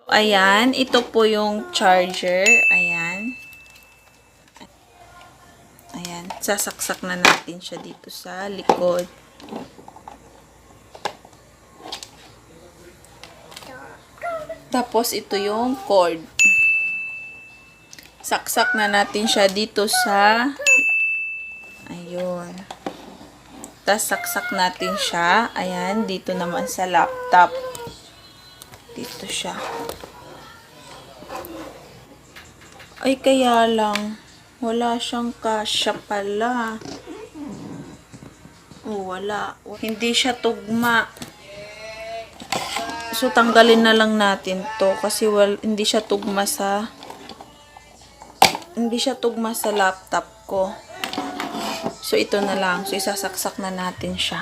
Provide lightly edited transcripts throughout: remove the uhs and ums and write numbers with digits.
Ayan, ito po yung charger. Ayan. Ayan, sasaksak na natin siya dito sa likod. Tapos, ito yung cord. Saksak na natin siya dito sa... Ayun. Tapos, saksak natin siya. Ayan, dito naman sa laptop. Dito siya. Ay, kaya lang. Wala siyang kasya pala. Oh, wala. Hindi siya tugma. So, tanggalin na lang natin to kasi hindi siya tugma sa laptop ko. So, ito na lang. So, isasaksak na natin siya.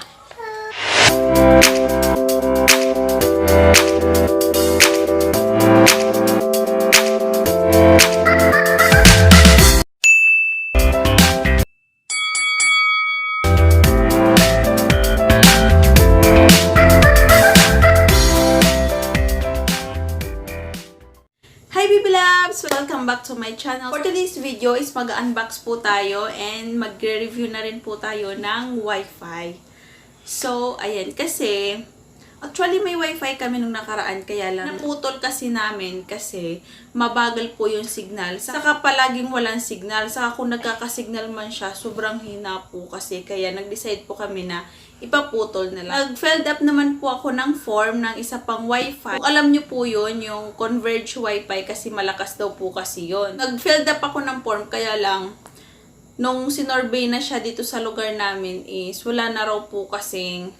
Hi Baby Loves! Welcome back to my channel. For today's video is mag-unbox po tayo and magre-review na rin po tayo ng Wi-Fi. So, ayan. Kasi, actually may Wi-Fi kami nung nakaraan kaya lang naputol kasi namin kasi mabagal po yung signal. Saka palaging walang signal. Saka kung nagkakasignal man siya, sobrang hina po kasi kaya nag-decide po kami na ipaputol na lang. Nag-filled up naman po ako ng form ng isa pang Wi-Fi. Kung alam nyo po yun, yung Converge Wi-Fi kasi malakas daw po kasi yun. Nag-filled up ako ng form kaya lang nung sinorvey na siya dito sa lugar namin is wala na raw po kasing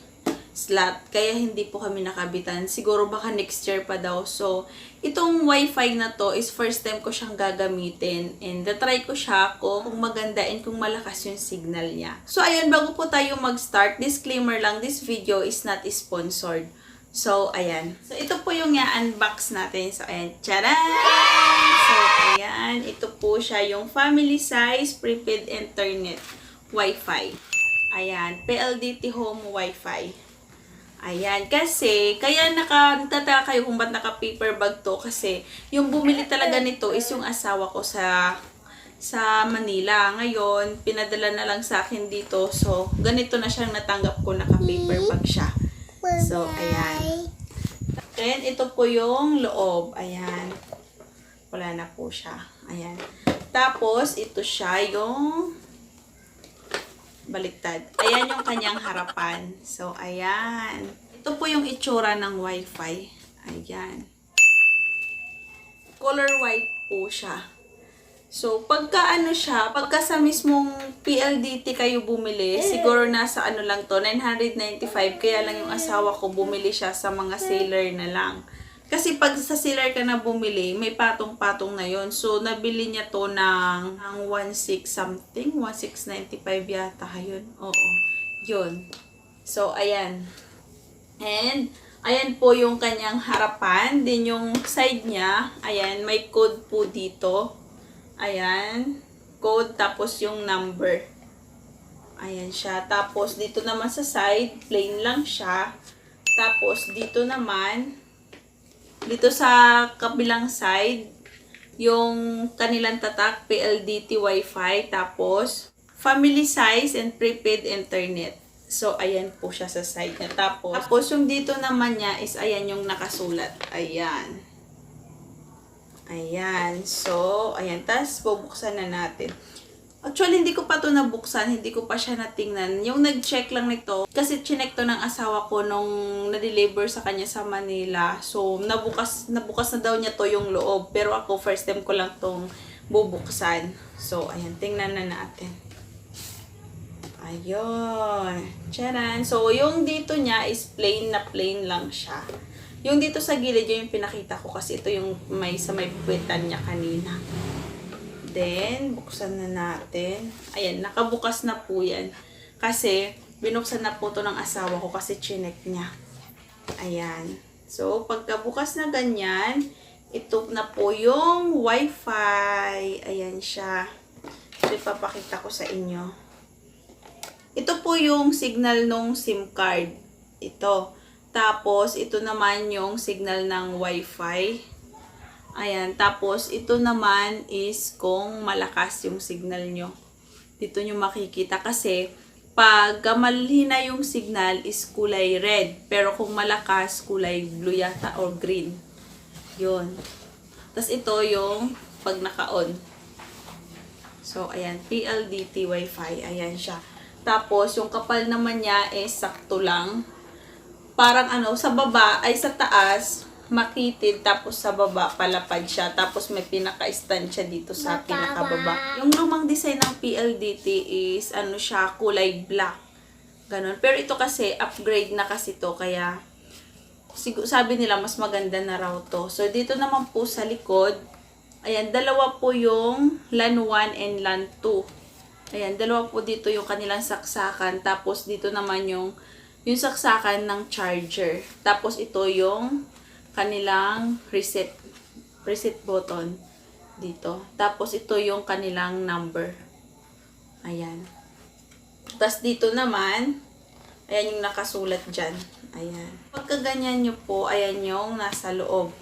slot. Kaya hindi po kami nakabitan. Siguro baka next year pa daw. So, itong Wi-Fi na to is first time ko siyang gagamitin. And try ko siya kung maganda and kung malakas yung signal niya. So, ayan, bago po tayo mag-start, disclaimer lang, this video is not sponsored. So, ayan. So, ito po yung unbox natin. So, ayan. Tcharan! So, ayan. Ito po siya yung family size prepaid internet Wi-Fi. Ayan. PLDT Home Wi-Fi. Ayan, kasi, kaya nagtataka kayo kung ba't naka-paper bag to kasi yung bumili talaga nito is yung asawa ko sa Manila. Ngayon, pinadala na lang sa akin dito. So, ganito na siyang natanggap ko, naka-paper bag siya. So, ayan. Then, ito po yung loob. Ayan. Wala na po siya. Ayan. Tapos, ito siya yung baliktad. Ayan yung kanyang harapan. So, ayan. Ito po yung itsura ng Wi-Fi. Ayan. Color white po siya. So, pagka sa mismong PLDT kayo bumili, siguro nasa lang to, 995. Kaya lang yung asawa ko bumili siya sa mga seller na lang. Kasi pag sa seller ka na bumili, may patong-patong na yon. So, nabili niya to ng 16 something. 1695 yata yun. Oo. Yun. So, ayan. And, ayan po yung kanyang harapan. Din yung side niya. Ayan. May code po dito. Ayan. Code. Tapos yung number. Ayan siya. Tapos, dito naman sa side, plain lang siya. Tapos, dito naman, dito sa kabilang side, yung kanilang tatak, PLDT Wi-Fi, tapos family size and prepaid internet. So, ayan po siya sa side niya. Tapos yung dito naman niya is ayan yung nakasulat. Ayan. Ayan. So, ayan. Tapos, bubuksan na natin. Actually, hindi ko pa to nabuksan. Hindi ko pa siya natingnan. Yung nag-check lang nito, kasi chinek to ng asawa ko nung na-deliver sa kanya sa Manila. So, nabukas na daw niya to yung loob. Pero ako, first time ko lang tong bubuksan. So, ayan. Tingnan na natin. Ayun. Charan. So, yung dito niya is plain na plain lang siya. Yung dito sa gilid, yung pinakita ko kasi ito yung sa may puwetan niya kanina. Then, buksan na natin. Ayan, nakabukas na po yan. Kasi, binuksan na po to ng asawa ko kasi chinek niya. Ayan. So, pagkabukas na ganyan, ito na po yung Wi-Fi. Ayan siya. So, ipapakita ko sa inyo. Ito po yung signal ng SIM card. Ito. Tapos, ito naman yung signal ng Wi-Fi. Ayan, tapos ito naman is kung malakas yung signal nyo. Dito nyo makikita kasi pag malhina yung signal is kulay red. Pero kung malakas, kulay blue yata or green. Yun. Tapos ito yung pag naka-on. So, ayan, PLDT Wi-Fi. Ayan siya. Tapos, yung kapal naman niya is sakto lang. Parang sa baba, ay sa taas, makitid, tapos sa baba, palapad siya. Tapos may pinaka-stand siya dito sa pinakababa. Yung lumang design ng PLDT is, siya, kulay black. Ganon. Pero ito kasi, upgrade na kasi to, kaya, sabi nila, mas maganda na raw to. So, dito naman po sa likod, ayan, dalawa po yung LAN 1 and LAN 2. Ayan, dalawa po dito yung kanilang saksakan. Tapos, dito naman yung saksakan ng charger. Tapos, ito yung kanilang reset button dito. Tapos ito yung kanilang number. Ayan. Tapos dito naman, ayan yung nakasulat dyan. Ayan. Pagka ganyan nyo po, ayan yung nasa loob.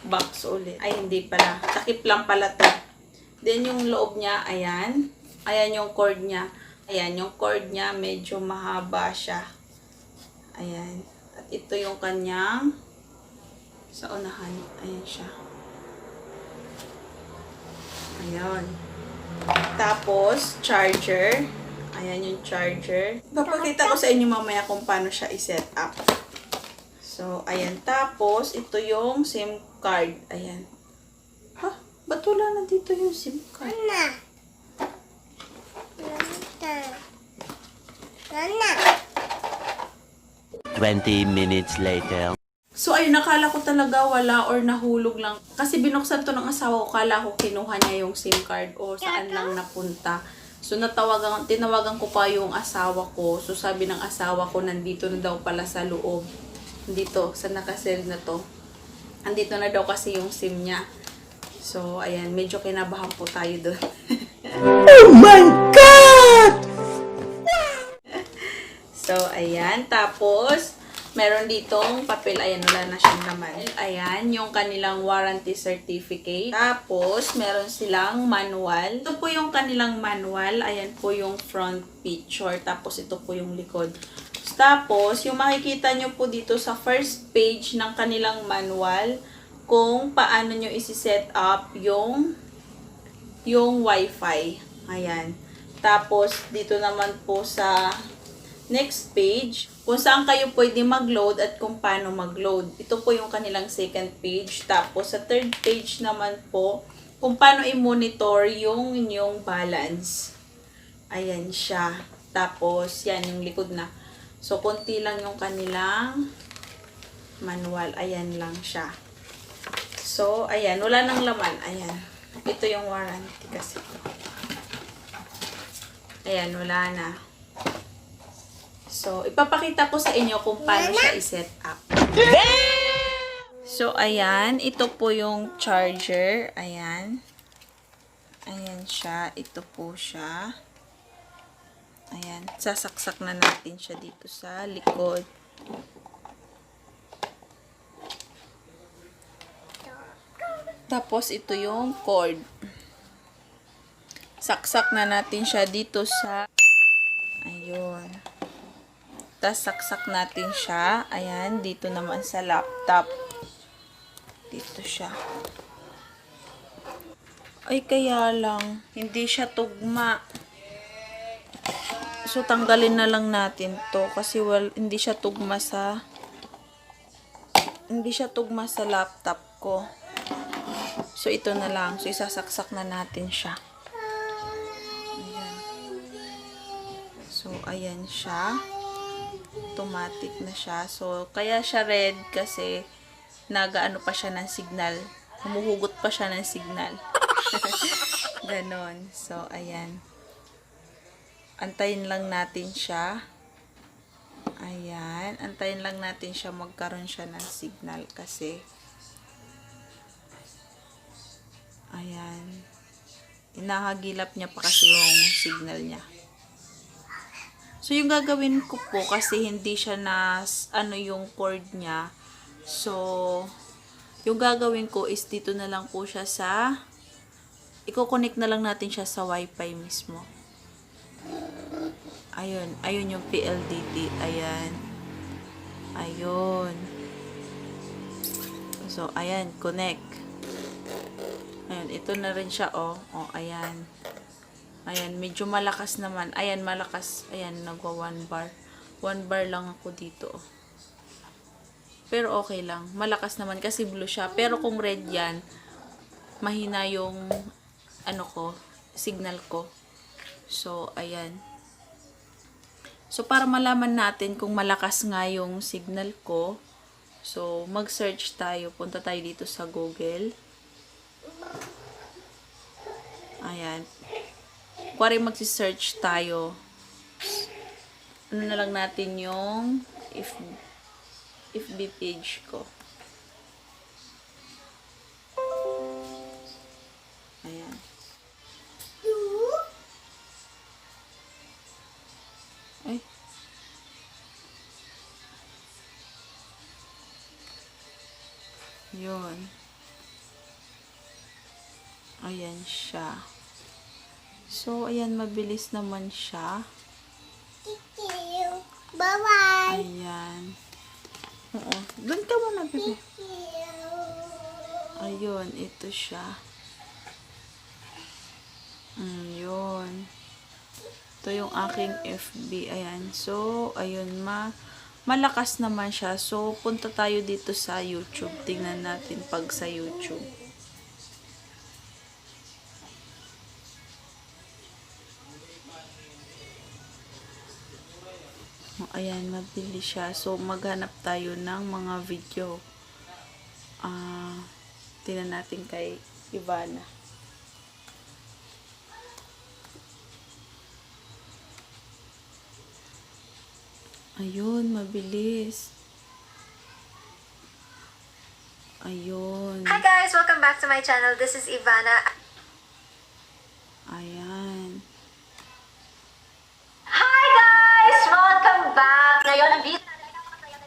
Box ulit. Ay, hindi pala. Takip lang pala to. Then yung loob niya, ayan. Ayan yung cord niya. Ayan, yung cord niya medyo mahaba siya. Ayan. At ito yung kanyang sa unahan. Ayan siya. Ayan. Tapos, charger. Ayan yung charger. Papakita ko sa inyo mamaya kung paano siya i-set up. So, ayan. Tapos, ito yung SIM card. Ayan. Ha? Ba't wala na dito yung SIM card? Nana. 20 minutes later. So, ayun, nakala ko talaga wala or nahulog lang. Kasi binuksan to ng asawa ko, kala ko kinuha niya yung SIM card o saan lang napunta. So, tinawagan ko pa yung asawa ko. So, sabi ng asawa ko, nandito na daw pala sa loob. Dito, sa nakasell na to. Andito na daw kasi yung SIM niya. So, ayan, medyo kinabahan po tayo doon. Oh my God! So, ayan. Tapos, meron ditong papel. Ayan, wala na siyang laman. Ayan, yung kanilang warranty certificate. Tapos, meron silang manual. Ito po yung kanilang manual. Ayan po yung front picture. Tapos, ito po yung likod. Tapos, yung makikita nyo po dito sa first page ng kanilang manual, kung paano nyo isi-set up yung Wi-Fi. Ayan. Tapos, dito naman po sa next page, kung saan kayo pwede mag-load at kung paano mag-load. Ito po yung kanilang second page. Tapos, sa third page naman po, kung paano i-monitor yung inyong balance. Ayan siya. Tapos, yan, yung likod na. So, konti lang yung kanilang manual. Ayan lang siya. So, ayan. Wala nang laman. Ayan. Ito yung warranty kasi. Ayan, wala na. So, ipapakita ko sa inyo kung paano siya i-set up. So, ayan. Ito po yung charger. Ayan. Ayan siya. Ito po siya. Ayan. Sasaksak na natin siya dito sa likod. Tapos, ito yung cord. Saksak na natin siya dito sa... Ayun. Tapos, saksak natin siya. Ayan, dito naman sa laptop. Dito siya. Ay, kaya lang. Hindi siya tugma. So, tanggalin na lang natin to. Kasi, hindi siya tugma sa... Hindi siya tugma sa laptop ko. So, ito na lang. So, isasaksak na natin siya. Ayan. So, ayan siya. Automatic na siya. So, kaya siya red kasi nagaano pa siya ng signal. Humuhugot pa siya ng signal. Ganon. So, ayan. Antayin lang natin siya. Ayan. Antayin lang natin siya magkaroon siya ng signal kasi ayan. Inahagilap niya pa kasi yung signal niya. So, yung gagawin ko po, kasi hindi siya na, yung cord niya. So, yung gagawin ko is dito na lang po siya sa, i-connect na lang natin siya sa wifi mismo. Ayun, ayun yung PLDT. Ayan. Ayun. So, ayan, connect. Ayan, ito na rin siya, oh. Oh, ayan. Ayan, medyo malakas naman. Ayan, malakas. Ayan, nagwa 1 bar. 1 bar lang ako dito, oh. Pero okay lang. Malakas naman kasi blue siya. Pero kung red yan, mahina yung, ano ko, signal ko. So, ayan. So, para malaman natin kung malakas nga yung signal ko, so, mag-search tayo. Punta tayo dito sa Google. Ayan. Kuwari mag-search tayo. Ano na lang natin yung FB page ko. Ayan. Ay. Yun. Ayan siya. So, ayan, mabilis naman siya. Bye-bye. Ayan. Oo. Doon ka muna, bebe. Ayun, ito siya. Yun. Ito yung aking FB. Ayan. So, ayun, malakas naman siya. So, punta tayo dito sa YouTube. Tingnan natin pag sa YouTube. Ayan, mabilis siya. So, maghanap tayo ng mga video. Tingnan natin kay Ivana. Ayun, mabilis. Ayun. Hi guys! Welcome back to my channel. This is Ivana. Ayan. Hi guys! Welcome back! Ngayon, ang video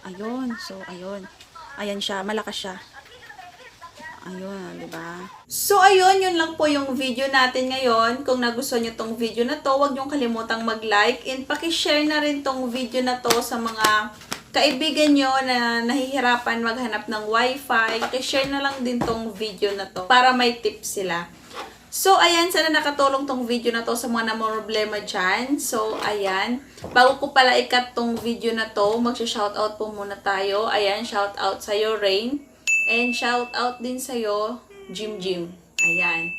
Ayun. So, ayun. Ayan siya. Malakas siya. Ayun, di ba? So, ayun. Yun lang po yung video natin ngayon. Kung nagustuhan nyo tong video na to, huwag nyo kalimutang mag-like and pakishare na rin tong video na to sa mga kaibigan nyo na nahihirapan maghanap ng wifi. Pakishare na lang din tong video na to para may tips sila. So, ayan, sana nakatulong tong video na to sa mga namroblema dyan. So, ayan. Bago ko pala ikat tong video na to, magsha-shoutout po muna tayo. Ayan, shoutout sa'yo, Rain. And shoutout din sa'yo, Jim. Ayan.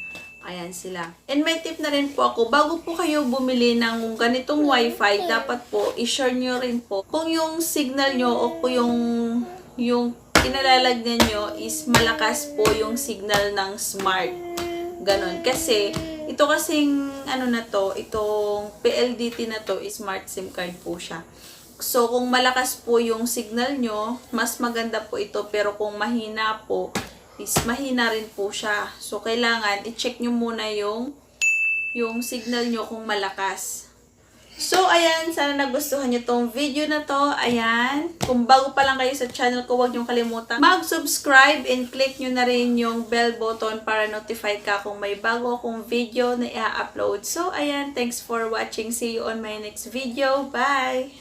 Ayan sila. And may tip na rin po ako, bago po kayo bumili ng ganitong wifi, dapat po, i-share nyo rin po kung yung signal nyo o kung yung kinalalagyan nyo is malakas po yung signal ng smart. Ganon. Kasi, ito kasing, ano na to, itong PLDT na to, smart SIM card po siya. So, kung malakas po yung signal nyo, mas maganda po ito. Pero kung mahina po, is mahina rin po siya. So, kailangan, i-check nyo muna yung signal nyo kung malakas. So, ayan, sana nagustuhan nyo tong video na to. Ayan, kung bago pa lang kayo sa channel ko, huwag nyo kalimutan mag-subscribe and click nyo na rin yung bell button para notify ka kung may bago akong video na i-upload. So, ayan, thanks for watching. See you on my next video. Bye!